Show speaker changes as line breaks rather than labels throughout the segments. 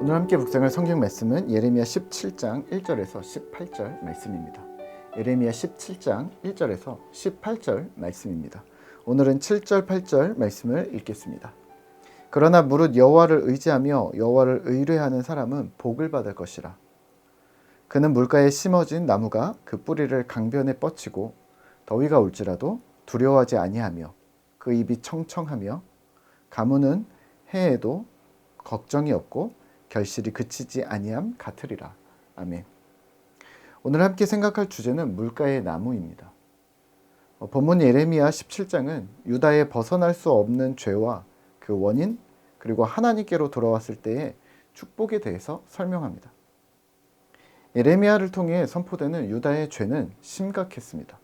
오늘 함께 묵상할 성경 말씀은 예레미야 17장 1절에서 18절 말씀입니다. 예레미야 17장 1절에서 18절 말씀입니다. 오늘은 7절 8절 말씀을 읽겠습니다. 그러나 무릇 여호와를 의지하며 여호와를 의뢰하는 사람은 복을 받을 것이라. 그는 물가에 심어진 나무가 그 뿌리를 강변에 뻗치고 더위가 올지라도 두려워하지 아니하며 그 입이 청청하며 가무는 해에도 걱정이 없고 결실이 그치지 아니함 같으리라. 아멘. 오늘 함께 생각할 주제는 물가의 나무입니다. 본문 예레미야 17장은 유다의 벗어날 수 없는 죄와 그 원인, 그리고 하나님께로 돌아왔을 때의 축복에 대해서 설명합니다. 예레미야를 통해 선포되는 유다의 죄는 심각했습니다.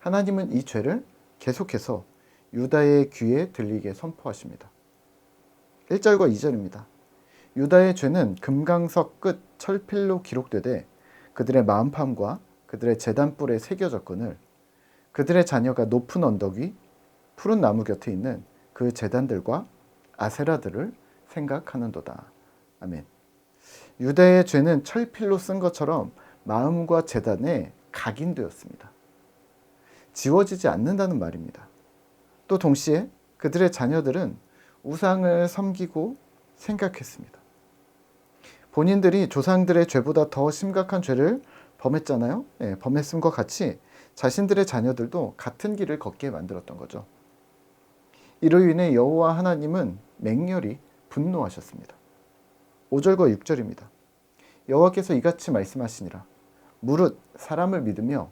하나님은 이 죄를 계속해서 유다의 귀에 들리게 선포하십니다. 1절과 2절입니다. 유다의 죄는 금강석 끝 철필로 기록되되 그들의 마음판과 그들의 제단뿔에 새겨졌거늘 그들의 자녀가 높은 언덕 위 푸른 나무 곁에 있는 그 제단들과 아세라들을 생각하는도다. 아멘. 유다의 죄는 철필로 쓴 것처럼 마음과 제단에 각인되었습니다. 지워지지 않는다는 말입니다. 또 동시에 그들의 자녀들은 우상을 섬기고 생각했습니다. 본인들이 조상들의 죄보다 더 심각한 죄를 범했잖아요. 범했음과 같이 자신들의 자녀들도 같은 길을 걷게 만들었던 거죠. 이로 인해 여호와 하나님은 맹렬히 분노하셨습니다. 5절과 6절입니다. 여호와께서 이같이 말씀하시니라. 무릇 사람을 믿으며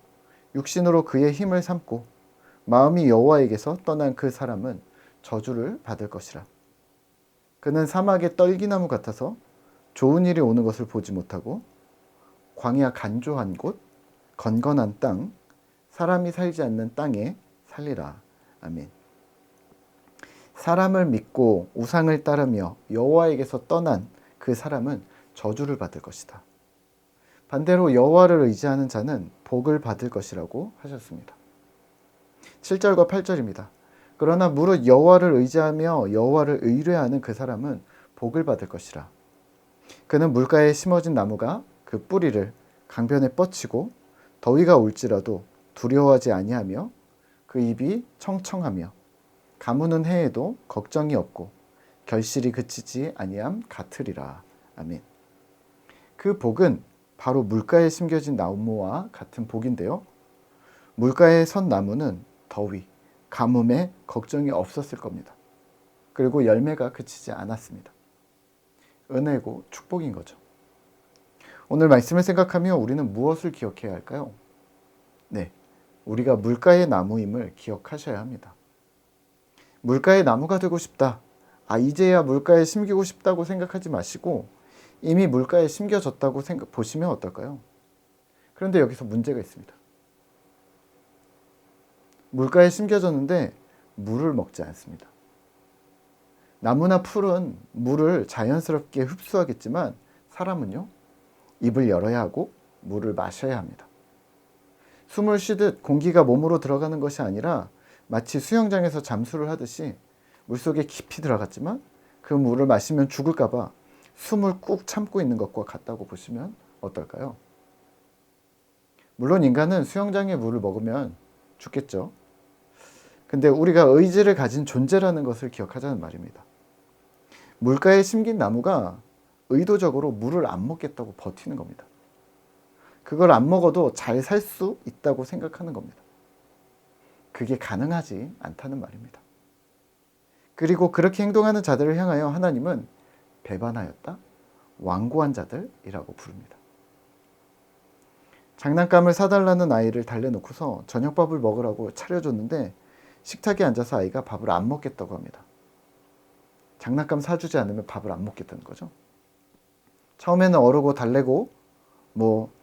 육신으로 그의 힘을 삼고 마음이 여호와에게서 떠난 그 사람은 저주를 받을 것이라. 그는 사막의 떨기나무 같아서 좋은 일이 오는 것을 보지 못하고 광야 간조한 곳, 건건한 땅, 사람이 살지 않는 땅에 살리라. 아멘. 사람을 믿고 우상을 따르며 여호와에게서 떠난 그 사람은 저주를 받을 것이다. 반대로 여호와를 의지하는 자는 복을 받을 것이라고 하셨습니다. 7절과 8절입니다. 그러나 무릇 여호와를 의지하며 여호와를 의뢰하는 그 사람은 복을 받을 것이라. 그는 물가에 심어진 나무가 그 뿌리를 강변에 뻗치고 더위가 올지라도 두려워하지 아니하며 그 입이 청청하며 가무는 해에도 걱정이 없고 결실이 그치지 아니함 같으리라. 아멘. 그 복은 바로 물가에 심겨진 나무와 같은 복인데요. 물가에 선 나무는 더위, 가뭄에 걱정이 없었을 겁니다. 그리고 열매가 그치지 않았습니다. 은혜고 축복인 거죠. 오늘 말씀을 생각하며 우리는 무엇을 기억해야 할까요? 네, 우리가 물가의 나무임을 기억하셔야 합니다. 물가의 나무가 되고 싶다. 이제야 물가에 심기고 싶다고 생각하지 마시고 이미 물가에 심겨졌다고 보시면 어떨까요? 그런데 여기서 문제가 있습니다. 물가에 심겨졌는데 물을 먹지 않습니다. 나무나 풀은 물을 자연스럽게 흡수하겠지만 사람은요, 입을 열어야 하고 물을 마셔야 합니다. 숨을 쉬듯 공기가 몸으로 들어가는 것이 아니라 마치 수영장에서 잠수를 하듯이 물속에 깊이 들어갔지만 그 물을 마시면 죽을까 봐 숨을 꾹 참고 있는 것과 같다고 보시면 어떨까요? 물론 인간은 수영장의 물을 먹으면 죽겠죠. 근데 우리가 의지를 가진 존재라는 것을 기억하자는 말입니다. 물가에 심긴 나무가 의도적으로 물을 안 먹겠다고 버티는 겁니다. 그걸 안 먹어도 잘 살 수 있다고 생각하는 겁니다. 그게 가능하지 않다는 말입니다. 그리고 그렇게 행동하는 자들을 향하여 하나님은 배반하였다, 완고한 자들이라고 부릅니다. 장난감을 사달라는 아이를 달래놓고서 저녁밥을 먹으라고 차려줬는데 식탁에 앉아서 아이가 밥을 안 먹겠다고 합니다. 장난감 사주지 않으면 밥을 안 먹겠다는 거죠. 처음에는 어르고 달래고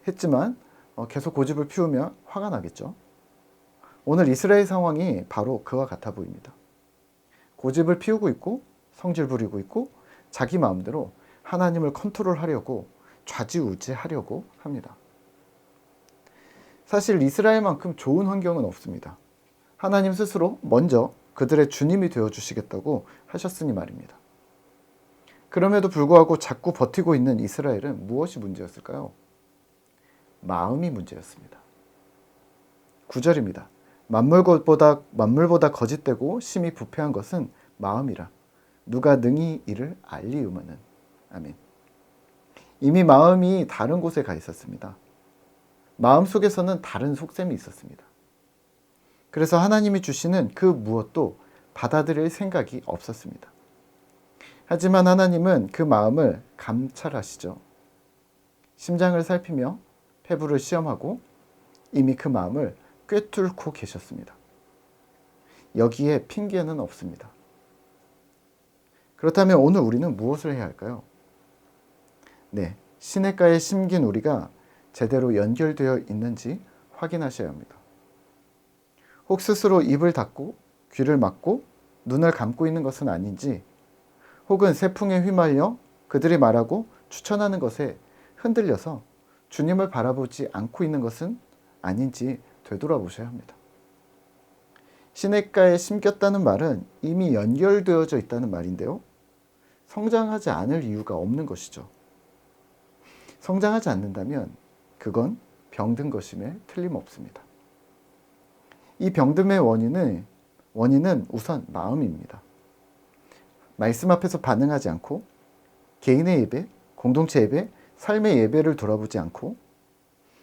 했지만 계속 고집을 피우면 화가 나겠죠. 오늘 이스라엘 상황이 바로 그와 같아 보입니다. 고집을 피우고 있고 성질 부리고 있고 자기 마음대로 하나님을 컨트롤하려고 좌지우지하려고 합니다. 사실 이스라엘만큼 좋은 환경은 없습니다. 하나님 스스로 먼저 그들의 주님이 되어주시겠다고 하셨으니 말입니다. 그럼에도 불구하고 자꾸 버티고 있는 이스라엘은 무엇이 문제였을까요? 마음이 문제였습니다. 9절입니다. 만물보다 거짓되고 심히 부패한 것은 마음이라. 누가 능히 이를 알리우마는. 아멘. 이미 마음이 다른 곳에 가 있었습니다. 마음 속에서는 다른 속셈이 있었습니다. 그래서 하나님이 주시는 그 무엇도 받아들일 생각이 없었습니다. 하지만 하나님은 그 마음을 감찰하시죠. 심장을 살피며 폐부를 시험하고 이미 그 마음을 꿰뚫고 계셨습니다. 여기에 핑계는 없습니다. 그렇다면 오늘 우리는 무엇을 해야 할까요? 네, 시냇가에 심긴 우리가 제대로 연결되어 있는지 확인하셔야 합니다. 혹 스스로 입을 닫고 귀를 막고 눈을 감고 있는 것은 아닌지, 혹은 세풍에 휘말려 그들이 말하고 추천하는 것에 흔들려서 주님을 바라보지 않고 있는 것은 아닌지 되돌아보셔야 합니다. 시냇가에 심겼다는 말은 이미 연결되어져 있다는 말인데요. 성장하지 않을 이유가 없는 것이죠. 성장하지 않는다면 그건 병든 것임에 틀림없습니다. 이 병듦의 원인은 우선 마음입니다. 말씀 앞에서 반응하지 않고 개인의 예배, 공동체 예배, 삶의 예배를 돌아보지 않고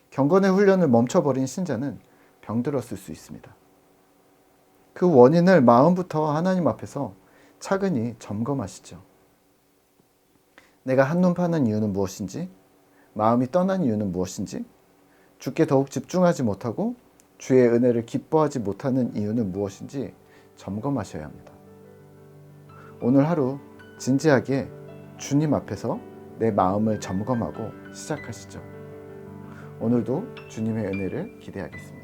경건의 훈련을 멈춰버린 신자는 병들었을 수 있습니다. 그 원인을 마음부터 하나님 앞에서 차근히 점검하시죠. 내가 한눈 파는 이유는 무엇인지, 마음이 떠난 이유는 무엇인지, 주께 더욱 집중하지 못하고 주의 은혜를 기뻐하지 못하는 이유는 무엇인지 점검하셔야 합니다. 오늘 하루 진지하게 주님 앞에서 내 마음을 점검하고 시작하시죠. 오늘도 주님의 은혜를 기대하겠습니다.